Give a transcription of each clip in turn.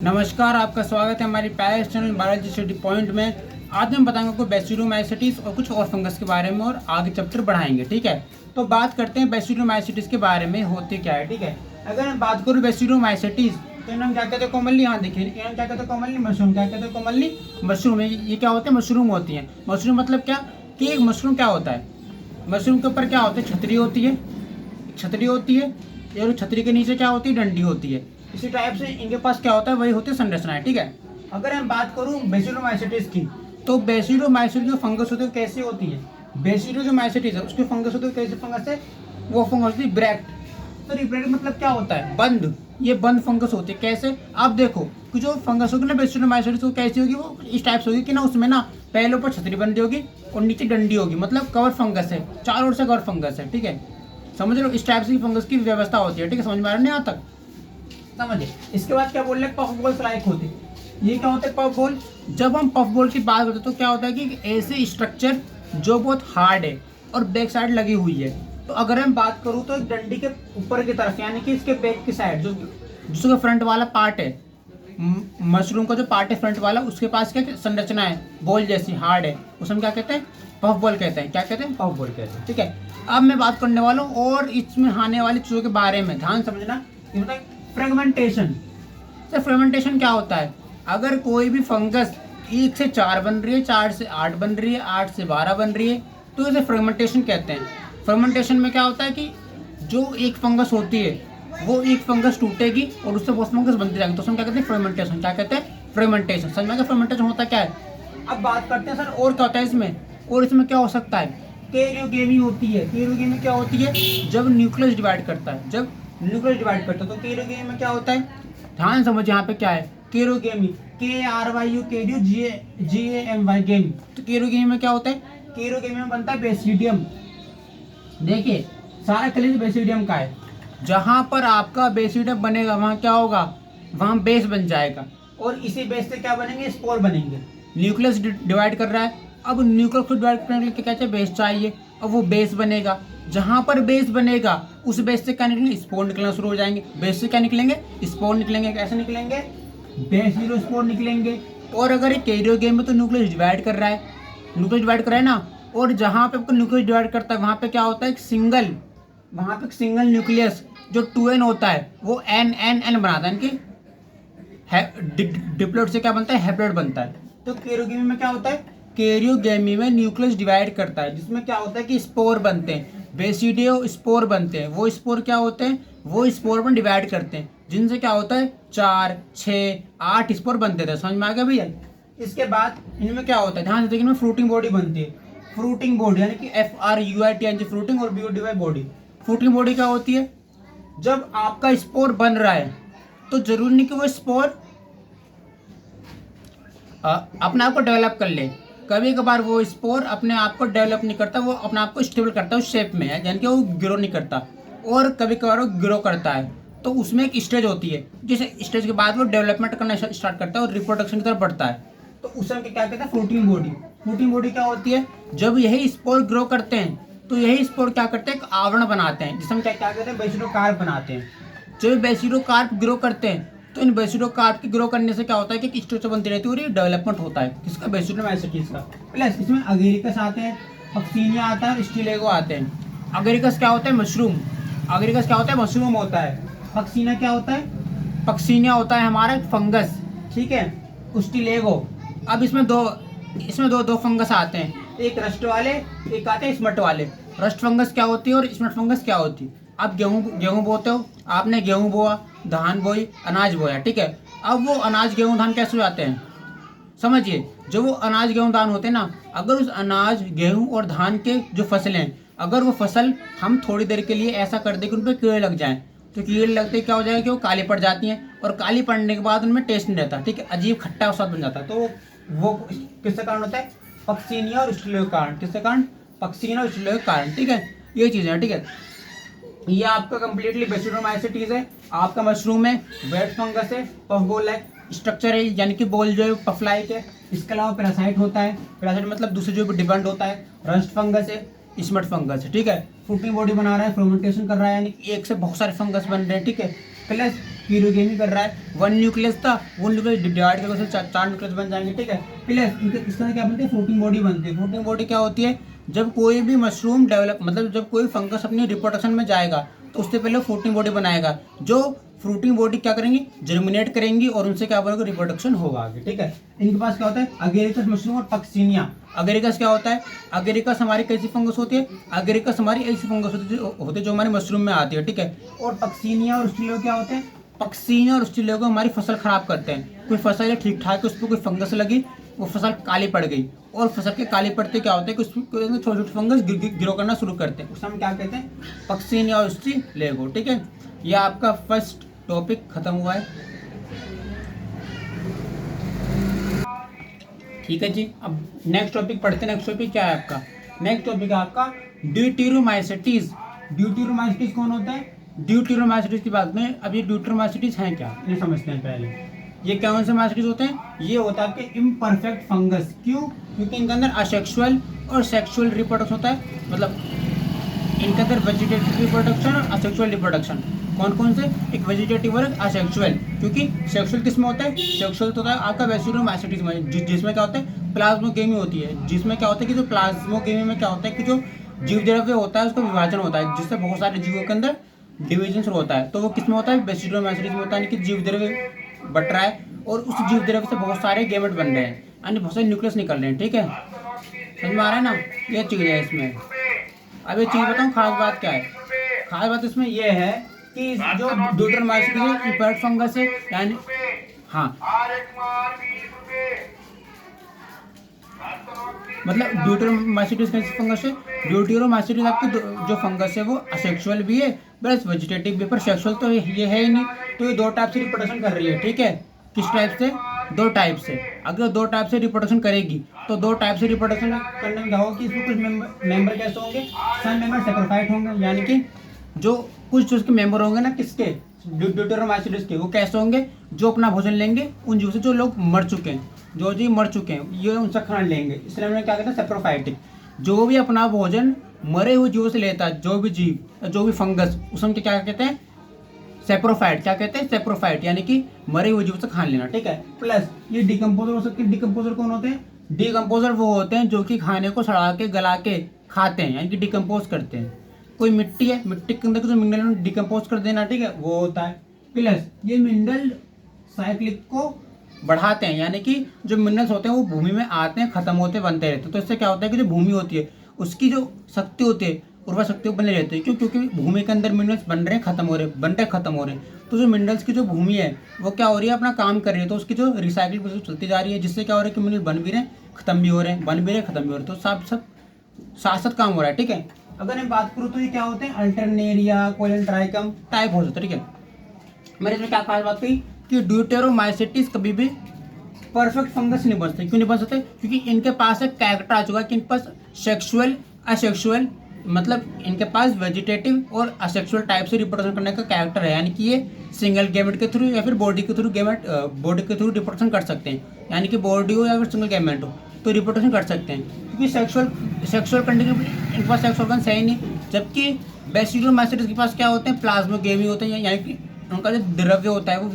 नमस्कार, आपका स्वागत है हमारी Paris channel biology study point में। आज हम बताएंगे आपको बैसिलोमाइसेटिस और कुछ और फंगस के बारे में और आगे चैप्टर बढ़ाएंगे। ठीक है, तो बात करते हैं बैसिलोमाइसेटिस के बारे में, होते क्या है। ठीक है, अगर मैं बात करूँ बैसिलोमाइसेटिस तो इन्हें हम क्या कहते हैं, कॉमनली यहाँ देखिए इन्हें क्या कहते हैं, कॉमनली मशरूम। क्या कहते हैं, कॉमनली मशरूम। ये क्या होते हैं, मशरूम होती हैं। मशरूम मतलब क्या कि एक मशरूम क्या होता है, मशरूम के ऊपर क्या होता है, छतरी होती है, छतरी होती है, और छतरी के नीचे क्या होती है, डंडी होती है। इसी टाइप से इनके पास क्या होता है, वही होती है संरचनाएं। ठीक है, अगर हम बात करूं बैसिलोमाइसेटिस की, तो बैसिलोमाइसेटिस जो फंगस होती है कैसे होती है, बैसिलो जो माइसेटिस है उसकी फंगस होती है कैसे फंगस है, वो फंगस होती है ब्रैक्ट। तो ब्रैक्ट मतलब क्या होता है, बंद। ये बंद फंगस होती है। कैसे, आप देखो कि जो फंगस होगी ना बैसिलोमाइसेटिस, वो कैसी होगी, वो इस टाइप से होगी कि ना उसमें ना पहले ऊपर छतरी बन रही होगी और नीचे डंडी होगी, मतलब कवर फंगस है, चारों ओर से कवर फंगस है। ठीक है, समझ लो, इस टाइप से फंगस की व्यवस्था होती है। ठीक है, समझ में आ रहा है यहाँ तक, समझिए। इसके बाद क्या बोल रहे हैं, पफ बॉल लाइक होते हैं। ये क्या होता है, पफ बॉल। जब हम पफ बॉल की बात करते हैं तो क्या होता है कि ऐसे स्ट्रक्चर जो बहुत हार्ड है और बैक साइड लगी हुई है। तो अगर हम बात करूँ तो डंडी के ऊपर की तरफ, यानी कि इसके बैक की साइड, जो जिसका फ्रंट वाला पार्ट है, मशरूम का जो पार्ट है फ्रंट वाला, उसके पास क्या संरचना है, बॉल जैसी हार्ड है, उसे हम क्या कहते हैं, पफ बॉल कहते हैं। क्या कहते हैं, पफ बॉल कहते हैं। ठीक है, अब मैं बात करने वाला हूँ और इसमें आने वाली चीज़ों के बारे में, ध्यान समझना। ये होता है फ्रेगमेंटेशन। सर फ्रेगमेंटेशन क्या होता है, अगर कोई भी फंगस 1 से 4 बन रही है, 4 से 8 बन रही है, 8 से 12 बन रही है, तो इसे फ्रेगमेंटेशन कहते हैं। फ्रेगमेंटेशन में क्या होता है कि जो एक फंगस होती है वो एक फंगस टूटेगी और उससे बहुत फंगस बनती जाएगी, तो उसमें क्या कहते हैं, फ्रेगमेंटेशन। क्या कहते हैं, फ्रेगमेंटेशन। समझ में आएगा फ्रेगमेंटेशन होता क्या है। अब बात करते हैं सर और क्या होता है इसमें, और इसमें क्या हो सकता है, कैरियोगेमी होती है। कैरियोगेमी क्या होती है, जब न्यूक्लियस डिवाइड करता है, जब न्यूक्लियस डिवाइड करता है तो कैरियोगेमी में क्या होता है, ध्यान समझ यहाँ पे क्या है, कैरियोगेमी, KRYU कैरियो GAMY गेमी। तो कैरियोगेमी में क्या होता है, कैरियोगेमी में बनता है बेसिडियम। देखिए सारा कलेज बेसिडियम का है, जहाँ पर आपका बेसिडियम बनेगा वहाँ क्या होगा, वहाँ बेस बन जाएगा, और इसी बेस से क्या बनेंगे, स्पोर बनेंगे। न्यूक्लियस डिवाइड कर रहा है, अब न्यूक्लियस को डिवाइड करने के लिए क्या चाहिए, बेस चाहिए, अब वो बेस बनेगा। जहाँ पर बेस बनेगा उस बेस से क्या निकलेंगे, स्पोर निकलना शुरू हो जाएंगे। बेस से क्या निकलेंगे, स्पोर निकलेंगे। कैसे निकलेंगे, बेसिलो स्पोर निकलेंगे। और अगर ये कैरियोगेमी में तो न्यूक्लियस डिवाइड कर रहा है, न्यूक्लियस डिवाइड कर रहा है ना, और जहाँ पे आपको न्यूक्लियस डिवाइड करता है वहाँ पे क्या होता है, एक सिंगल, वहाँ पे एक सिंगल न्यूक्लियस जो 2n होता है वो n बनाता है, इनकी डिप्लोइड से क्या बनता है, हैप्लोइड बनता है। तो कैरियोगेमी में क्या होता है, कैरियोगेमी में न्यूक्लियस डिवाइड करता है, जिसमें क्या होता है कि स्पोर बनते हैं, बेसिडियो स्पोर बनते हैं। वो स्पोर क्या होते हैं, वो स्पोर में डिवाइड करते हैं, जिनसे क्या होता है 4, 6, 8 स्पोर बनते थे। समझ में आ गया भैया। इसके बाद इनमें क्या होता है, ध्यान से देखिए, इनमें फ्रूटिंग बॉडी बनती है। फ्रूटिंग बॉडी यानी कि FRUITING फ्रूटिंग, और BODY बॉडी। फ्रूटिंग बॉडी क्या होती है, जब आपका स्पोर बन रहा है तो जरूरी नहीं कि वो स्पोर अपने आप को डेवलप कर ले। कभी कभार वो स्पोर अपने आप को डेवलप नहीं करता, वो अपने आप को स्टेबल करता है उस शेप में, है यानी कि वो ग्रो नहीं करता। और कभी कभार वो ग्रो करता है, तो उसमें एक स्टेज होती है, जिस स्टेज के बाद वो डेवलपमेंट करना स्टार्ट करता है और रिप्रोडक्शन की तरफ बढ़ता है। तो उस समय क्या कहते हैं, फ्रूटिंग बॉडी। फ्रूटिंग बॉडी क्या होती है, जब यही स्पोर ग्रो करते हैं तो यही स्पोर क्या करते हैं, एक आवरण बनाते हैं, जिसमें क्या कहते हैं, बेसिडोकार्प बनाते हैं। जब बेसिडोकार्प ग्रो करते हैं तो इन बेसिडोकार्प के ग्रो करने से क्या होता है कि स्ट्रक्चर बनती रहती है और ये डेवलपमेंट होता है किसका, बैसिलोमाइसेटिस का। प्लस इसमें अगेरिकस आते हैं, पक्सीनिया आता है, स्टिलेगो आते हैं। अगेरिकस क्या होता है, मशरूम। अगेरिकस क्या होता है, मशरूम होता है। पक्सीनिया क्या होता है, पक्सीनिया होता है हमारा फंगस। ठीक है, स्टिलेगो। अब इसमें दो फंगस आते हैं, एक रस्ट वाले, एक आते हैं स्मट वाले। रस्ट फंगस क्या होती है और स्मट फंगस क्या होती है। आप गेहूं बोते हो, आपने गेहूं बोआ, धान बोई, अनाज बोया। ठीक है, अब वो अनाज गेहूं धान कैसे हो जाते हैं, समझिए। जो वो अनाज गेहूं धान होते हैं ना, अगर उस अनाज गेहूं और धान के जो फसलें हैं, अगर वो फसल हम थोड़ी देर के लिए ऐसा कर दें कि उन पर कीड़े लग जाएं, तो कीड़े लगते क्या हो जाएगा कि वो काली पड़ जाती हैं, और काली पड़ने के बाद उनमें टेस्ट नहीं रहता। ठीक है, अजीब खट्टा स्वाद बन जाता है। तो वो किसके कारण होता है, पक्सीनिया और स्टिलेगो के कारण। किसके कारण, पक्सीनिया और स्टिलेगो के कारण। ठीक है, ये चीज़ें हैं। ठीक है, ये आपका कंप्लीटली बैसिलोमाइसेटिस है, आपका मशरूम है, वेट फंगस है, पफ बॉल लाइक स्ट्रक्चर है, यानी कि बॉल जो है पफ लाइक है। इसके अलावा पैरासाइट होता है, पैरासाइट मतलब दूसरे जो भी डिपेंड होता है। रस्ट फंगस है, स्मट फंगस है। ठीक है, फ्रूटिंग बॉडी बना रहा है, फर्मेंटेशन कर रहा है, यानी कि एक से बहुत सारे फंगस बन रहे हैं। ठीक है, प्लस कीरोगेमी कर रहा है, 1 न्यूक्लियस था, वो न्यूक्लियस डिवाइड करके उससे 4 न्यूक्लियस बन जाएंगे, ठीक है। प्लस इसके अंदर क्या बनती है, फ्रूटिंग बॉडी बनती है। फ्रूटिंग बॉडी क्या होती है, जब कोई भी मशरूम डेवलप मतलब जब कोई फंगस अपनी रिप्रोडक्शन में जाएगा तो उससे पहले फ्रूटिंग बॉडी बनाएगा। जो फ्रूटिंग बॉडी क्या करेंगी, जर्मिनेट करेंगी और उनसे क्या बनेगा, रिप्रोडक्शन होगा आगे, ठीक है। इनके पास क्या होता है, अगेरिकस मशरूम और पक्सिनिया। अगेरिकस क्या होता है, अगेरिकस हमारी कैसी फंगस होती है, अगेरिकस हमारी ऐसी फंगस होती है जो हमारे मशरूम में आती है, ठीक है। और पक्सिनिया और स्टीलो क्या होते हैं, पक्सिनिया और स्टीलो को हमारी फसल खराब करते हैं। कोई फसल है ठीक ठाक, उस पर कोई फंगस लगी, वो फसल काली पड़ गई, और फसल के काली पड़ते क्या होता है कि उसमें छोटे छोटे फंगस ग्रो करना शुरू करते हैं, उस हम क्या कहते हैं, पक्सिनिया और स्टीलो, ठीक है। ये आपका फर्स्ट टॉपिक खत्म हुआ है, ठीक है जी। अब नेक्स्ट टॉपिक पढ़ते हैं। नेक्स्ट टॉपिक क्या है आपका, नेक्स्ट टॉपिक है आपका ड्यूटेरोमाइसेटीज। ड्यूटेरोमाइसेटीज कौन होता है, ड्यूटेरोमाइसेटीज की बात में, अब ये ड्यूटेरोमाइसेटीज हैं क्या, इन्हें समझते हैं पहले। ये कौन से माइसेटीज होते हैं, ये होता है आपके इम्परफेक्ट फंगस। क्यों, क्योंकि इनके अंदर असेक्सुअल और सेक्सुअल रिप्रोडक्शन होता है, मतलब इनके अंदर वेजिटेटिव रिप्रोडक्शन और असेक्सुअल रिप्रोडक्शन। कौन कौन से, एक वेजिटेटिव और असेक्सुअल। क्योंकि सेक्सुअल किस में होता है, सेक्सुअल तो होता है आपका बैसिलोमाइसेटीज में, जिसमें क्या होता है, प्लाज्मोगेमी होती है। जिसमें क्या होता है कि जो प्लाज्मोगेमी में क्या होता है कि जो जीव द्रव्य होता है उसका विभाजन होता है, जिससे बहुत सारे जीवों के अंदर डिविजन होता है। तो वो किस में होता है, बैसिलोमाइसेटीज में होता है, यानी कि जीव द्रव्य बट रहा है और उस जीव द्रव्य से बहुत सारे गेमेट बन रहे हैं, यानी बहुत सारे न्यूक्लियस निकल रहे हैं, ठीक है। समझ में आ रहा है ना, ये चीज़ है इसमें। अब ये चीज़ बताऊँ, खास बात क्या है, खास बात इसमें यह है कि जो ड्यूटेरोमाइसेटीज है इम्परफेक्ट फंगस है, यानी हाँ मतलब ड्यूटेरोमाइसेटीज कैसी फंगस है, ड्यूटेरोमाइसेटीज आपकी जो फंगस है वो असेक्सुअल भी है प्लस वेजिटेटिव भी, पर सेक्सुअल तो ये है ही नहीं। तो ये 2 टाइप से रिप्रोडक्शन कर रही है, ठीक है। किस टाइप से, 2 टाइप से। अगर 2 टाइप से रिप्रोडक्शन करेगी तो 2 टाइप से रिप्रोडक्शन करने में क्या होगा कि इसमें कुछ मेंबर कैसे होंगे, सम मेंबर सेप्रोफाइट होंगे, यानी कि जो कुछ उसके मेंबर होंगे ना, किसके, ड्यूटेरोमाइसेटीज के, वो कैसे होंगे, जो अपना भोजन लेंगे उन जीवों से जो लोग मर चुके हैं, जो जीव मर चुके हैं ये उनसे खाना लेंगे, इसलिए हमने क्या कहते हैं, सेप्रोफाइटिक। जो भी अपना भोजन मरे हुए जीवों से लेता है, जो भी जीव, जो भी फंगस, उसमें क्या कहते हैं, सेप्रोफाइट। क्या कहते हैं, सेप्रोफाइट, यानी कि मरे हुए जीवों से खाना लेना, ठीक है। प्लस ये डिकम्पोजर हो सकते हैं। डिकम्पोजर कौन होते हैं, डिकम्पोजर वो होते हैं जो कि खाने को सड़ा के गला के खाते हैं, यानी कि डिकम्पोज करते हैं। कोई मिट्टी है, मिट्टी के अंदर जो मिनरल डिकम्पोज कर देना, ठीक है, वो होता है। प्लस ये मिनरल साइक्लिक को बढ़ाते हैं, यानी कि जो मिनरल्स होते हैं वो भूमि में आते हैं, खत्म होते बनते रहते हैं। तो इससे क्या होता है कि जो भूमि होती है उसकी जो शक्ति होती है, उर्वरा शक्ति बने रहती है। क्यों, क्योंकि भूमि के अंदर मिनरल्स बन रहे हैं, खत्म हो रहे हैं, बन रहे खत्म हो रहे हैं। तो जो मिनरल्स की जो भूमि है वो क्या हो रही है, अपना काम कर रही है, तो उसकी जो रिसाइकिल प्रोसेस चलती जा रही है, जिससे क्या हो रहा है कि मिनरल बन भी रहे हैं, खत्म भी हो रहे हैं, बन भी रहे खत्म भी हो रहे हैं। तो सब साथ साथ काम हो रहा है, ठीक है। अगर मैं बात करूँ तो ये क्या होते हैं, अल्टरनेरिया, कोलेंट्राइकम टाइप हो सकता है, ठीक है। मैंने इसमें क्या खास बात कही कि ड्यूटेरोमाइसेटीज कभी भी परफेक्ट फंगस नहीं बन सकते। क्यों नहीं बन सकते, क्योंकि इनके पास एक कैरेक्टर आ चुका है कि इनके पास सेक्सुअल असेक्सुअल, मतलब इनके पास वेजिटेटिव और असेक्सुअल टाइप से रिप्रोडक्शन करने का कैरेक्टर है, यानी कि ये सिंगल गैमेट के थ्रू या फिर बॉडी के थ्रू बॉडी के थ्रू रिप्रोडक्शन कर सकते हैं, यानी कि बॉडी हो या फिर सिंगल गैमेट हो तो रिप्रोडक्शन कर सकते हैं। क्योंकि सेक्सुअल कंडीशन इनके पास सेक्स ऑर्गन है ही नहीं। जबकि बैसिलोमाइसेटीज के पास क्या होते हैं, प्लाज्मोगेमी होते हैं, यानी कि उनका जो द्रव्य होता है वो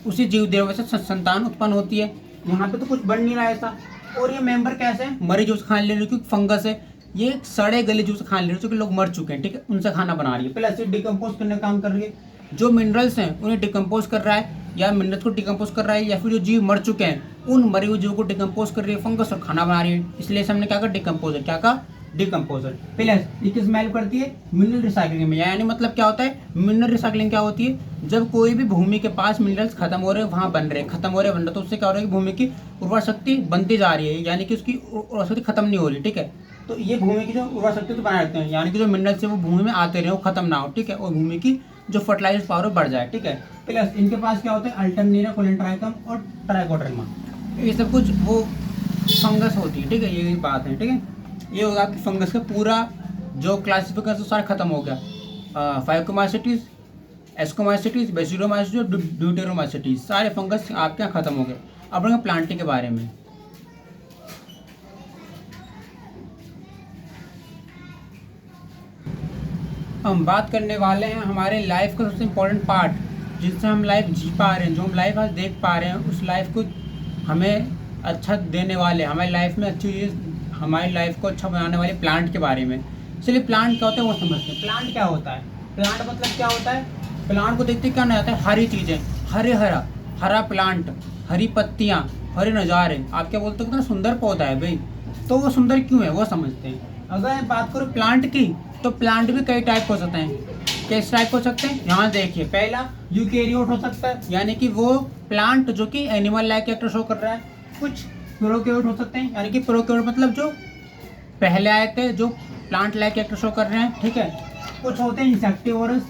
उसी जीव द्रव्य से संतान उत्पन्न होती है। यहाँ पे तो कुछ बन नहीं रहा है ऐसा। और ये मेंबर कैसे हैं, मरे जूस खाने ले रही है, क्योंकि फंगस है, ये सड़े गले जूस खाने ले रही है, क्योंकि लोग मर चुके हैं, ठीक है, उनसे खाना बना रही है। प्लस ये डिकम्पोज करने का काम कर रही है, जो मिनरल्स हैं उन्हें डिकम्पोज कर रहा है, या मिनरल्स को डिकम्पोज कर रहा है, या फिर जो जीव मर चुके हैं उन मरे हुए जीवों को डिकम्पोज कर रही है फंगस, और खाना बना रही है। इसलिए हमने क्या कहा, डिकम्पोजर। क्या कहा, डिकम्पोजर। प्लस ये किस में हेल्प करती है, मिनरल रिसाइकलिंग में। यानी मतलब क्या होता है, मिनरल रिसाइकलिंग क्या होती है, जब कोई भी भूमि के पास मिनरल्स खत्म हो रहे हैं, वहाँ बन रहे हैं, खत्म हो रहे बन रहे, तो उससे क्या हो रहा है कि भूमि की उर्वरा शक्ति बनती जा रही है, यानी कि उसकी उर्वरा शक्ति खत्म नहीं हो रही, ठीक है। तो ये भूमि की जो उर्वरा शक्ति तो बनाए रखते हैं, यानी कि जो मिनरल्स है वो भूमि में आते रहे, वो खत्म ना हो, ठीक है, और भूमि की जो फर्टिलाइजर पावर बढ़ जाए, ठीक है। प्लस इनके पास क्या होता है, अल्टरनेरिया, कोलेंट्राइकम और ट्राइकोडर्मा, ये सब कुछ वो फंगस होती है, ठीक है, ये बात है, ठीक है। ये होगा आपकी फंगस का पूरा जो क्लासिफिकेशन सारा खत्म हो गया। फाइकोमाइसेटीज, एस्कोमाइसेटीज, बैसिलोमाइसेटीज, ड्यूटेरोमाइसेटीज, सारे फंगस आपके यहाँ खत्म हो गए। अब बढ़ेंगे प्लांटिंग के बारे में। हम बात करने वाले हैं हमारे लाइफ का सबसे इम्पोर्टेंट पार्ट, जिससे हम लाइफ जी पा रहे हैं, जो हम लाइफ आज देख पा रहे हैं, उस लाइफ को हमें अच्छा देने वाले, हमारी लाइफ में अच्छी चीज़, हमारी लाइफ को अच्छा बनाने वाले प्लांट के बारे में। चलिए प्लांट क्या होता है वो समझते हैं। प्लांट क्या होता है? प्लांट मतलब क्या होता है? प्लांट को देखते क्या नहीं आता है, हरी चीज़ें, हरे हरा हरा प्लांट, हरी पत्तियाँ, हरे नज़ारे। आप क्या बोलते हो, कितना सुंदर पौधा है भाई। तो वो सुंदर क्यों है वो समझते हैं। अगर मैं बात करूँ प्लांट की, तो प्लांट भी कई टाइप हो सकते हैं। किस टाइप हो सकते हैं, यहाँ देखिए। पहला यूकेरियोट हो सकता है, यानी कि वो प्लांट जो कि एनिमल लाइक कैरेक्टर शो कर रहा है। कुछ प्रोकैरियोट हो सकते हैं, यानी कि प्रोकैरियोट मतलब जो पहले आए थे, जो प्लांट लाइक कैरेक्टर शो कर रहे हैं, ठीक है। कुछ होते हैं इंसेक्टिवोरस।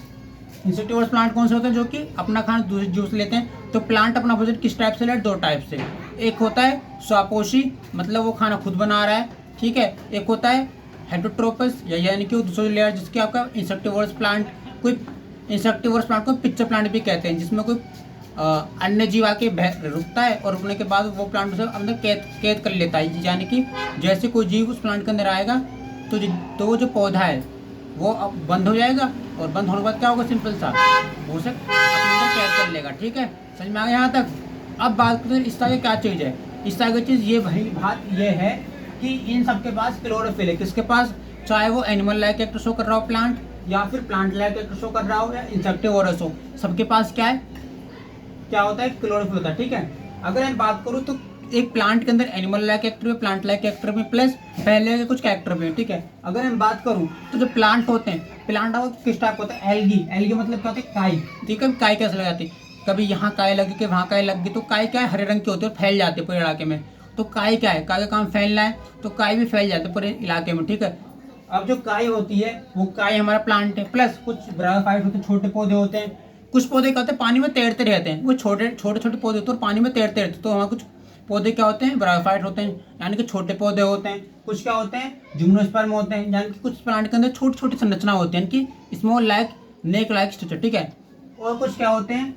इंसेक्टिवोरस प्लांट कौन से होते हैं? जो कि अपना खाना दूसरे जूस लेते हैं। तो प्लांट अपना भोजन किस टाइप से ले? दो टाइप से। एक होता है स्वापोषी, मतलब वो खाना खुद बना रहा है, ठीक है। एक होता है हेटरोट्रोपस, यानी कि वो दूसरी लेयर, जिसके आपका इंसेक्टिवोरस प्लांट, कोई इंसेक्टिवोरस प्लांट को पिक्चर प्लांट भी कहते हैं, जिसमें कोई अन्य जीव आके रुकता है और रुकने के बाद वो प्लांट उसे अंदर कैद कर लेता है। यानी कि जैसे कोई जीव उस प्लांट के अंदर आएगा तो वो जो पौधा है वो अब बंद हो जाएगा, और बंद होने के बाद क्या होगा, सिंपल सा वो उसे अपने अंदर कैद कर लेगा, ठीक है। समझ में आ गया यहाँ तक? अब बात करते हैं इस तरह की क्या चीज़ है। इस तरह की चीज़ ये भाई बात ये है कि इन सबके पास क्लोरोफिल है। किसके पास? चाहे वो एनिमल लाइक कैरेक्टर शो कर रहा हो प्लांट, या फिर प्लांट लाइक कैरेक्टर शो कर रहा हो, या इंसेक्टिवोरस हो, सबके पास क्या है, क्या होता है, क्लोरोफिल होता है, ठीक है। अगर मैं बात करूँ तो एक प्लांट के अंदर एनिमल लाइक कैरेक्टर भी, प्लांट लाइक कैरेक्टर भी, प्लस पहले के कुछ कैरेक्टर भी है, ठीक है। अगर मैं बात करूँ तो जो प्लांट होते हैं, प्लांट किस टाइप होता है? एल्गी। एल्गी मतलब क्या होता है? काई, ठीक है। काई कैसे लगाती है? कभी यहाँ काई लगी कि वहाँ काई लग गई। तो काई क्या है? हरे रंग की होती है और फैल जाती है पूरे इलाके में। तो काई क्या है? काई का काम फैलना है, तो काई भी फैल जाती है पूरे इलाके में, ठीक है। अब जो काई होती है वो काई हमारा प्लांट है, प्लस कुछ ब्रायोफाइट होते हैं, छोटे पौधे होते हैं। कुछ पौधे क्या होते हैं? पानी में तैरते रहते हैं, वो छोटे छोटे पौधे होते हैं और पानी में तैरते रहते हैं। तो हमारे कुछ पौधे क्या होते हैं? ब्रायोफाइट होते हैं, यानी कि छोटे पौधे होते हैं। कुछ क्या होते हैं? जिम्नोस्पर्म होते हैं, यानी कि कुछ प्लांट के अंदर छोटी छोटी संरचना होती है, यानी कि स्मॉल लाइक नेक लाइक स्ट्रक्चर, ठीक है। और कुछ क्या होते हैं?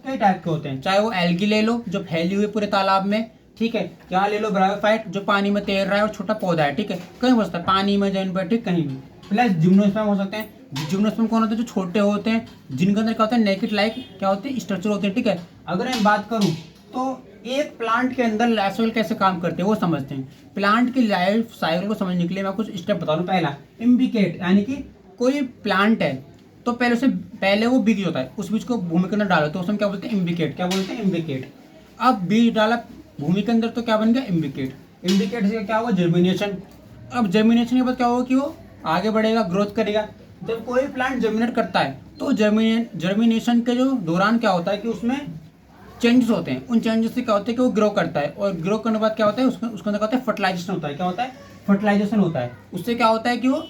कई टाइप के होते हैं। चाहे वो एल्गी ले लो जो फैली हुई पूरे तालाब में, ठीक है। क्या ले लो? ब्रायोफाइट जो पानी में तैर रहा है और छोटा पौधा है, ठीक है। कहीं हो सकता है पानी में, जमीन पर, ठीक, कहीं भी। प्लस जिम्नोस्पर्म हो सकते हैं। जिम्नोस्पर्म कौन होते हैं? जो छोटे होते हैं, जिनके अंदर क्या होता है? नेकेड लाइक क्या होते हैं? स्ट्रक्चर होते हैं, ठीक है। अगर मैं बात करूँ तो एक प्लांट के अंदर लाइफ साइकिल कैसे काम करते हैं वो समझते हैं। प्लांट की लाइफ साइकिल को समझने के लिए मैं कुछ स्टेप बता दूं। पहला इम्बिकेट, यानी कि कोई प्लांट है तो पहले वो बीज होता है, उस बीज को भूमि के अंदर डालो तो उसमें क्या बोलते हैं? इम्बिकेट। क्या बोलते हैं? इम्बिकेट। अब बीज डाला भूमि के अंदर तो क्या बन गया? इम्बिकेट। इम्बिकेट से क्या हुआ? जर्मिनेशन। अब जर्मिनेशन के बाद क्या होगा कि वो आगे बढ़ेगा, ग्रोथ करेगा। जब कोई प्लांट जर्मिनेट करता है तो जर्मिनेशन के जो दौरान क्या होता है कि उसमें चेंजेस होते हैं। उन चेंजेस से क्या होता है कि वो ग्रो करता है, और ग्रो करने के बाद क्या होता है? उसके अंदर क्या होता है? फर्टिलाइजेशन होता है। क्या होता है? फर्टिलाइजेशन होता है। उससे क्या होता है कि वो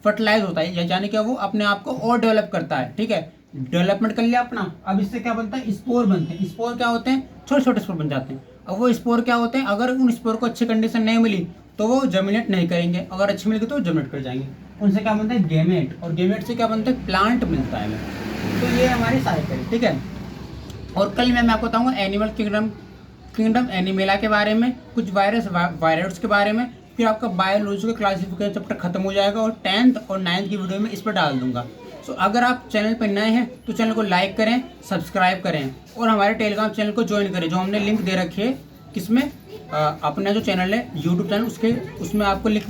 फर्टिलाइज होता है, यानी कि वो अपने आप को और डेवलप करता है, ठीक है। डेवलपमेंट कर लिया अपना। अब इससे क्या बनता है? स्पोर बनते हैं। स्पोर क्या होते हैं? छोटे छोटे स्पोर बन जाते हैं। अब वो स्पोर क्या होते हैं? अगर उन स्पोर को अच्छी कंडीशन नहीं मिली तो वो जर्मिनेट नहीं करेंगे, अगर अच्छी मिलेगी तो जर्मिनेट कर जाएंगे। उनसे क्या बनता है? गेमेट। और गेमेट से क्या बनता है? प्लांट मिलता है हमें। तो ये हमारी साइकिल, ठीक है। और कल मैं आपको बताऊंगा एनिमल किंगडम एनिमेला के बारे में, कुछ वायरस के बारे में। फिर आपका बायोलॉजी का क्लासिफिकेशन चैप्टर खत्म हो जाएगा, और 10th और 9th की वीडियो में इस पर डाल दूंगा। सो अगर आप चैनल पर नए हैं तो चैनल को लाइक करें, सब्सक्राइब करें, और हमारे टेलीग्राम चैनल को ज्वाइन करें, जो हमने लिंक दे रखी है। किसमें? अपना जो चैनल है यूट्यूब चैनल, उसमें आपको लिंक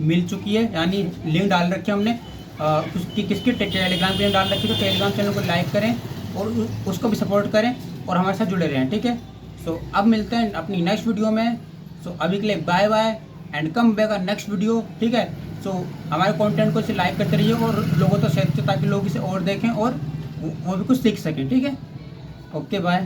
मिल चुकी है, यानी लिंक डाल रखी है हमने। किसकी टेलीग्राम के लिए डाल रखी है। तो टेलीग्राम चैनल को लाइक करें और उसको भी सपोर्ट करें और हमारे साथ जुड़े रहें, ठीक है। सो अब मिलते हैं अपनी नेक्स्ट वीडियो में। सो अभी के लिए bye bye and come back next video, ठीक है। सो हमारे कंटेंट को इसे लाइक करते रहिए और लोगों तक शेयर कीजिए, ताकि लोग इसे और देखें और वो भी कुछ सीख सकें, ठीक है। Okay bye.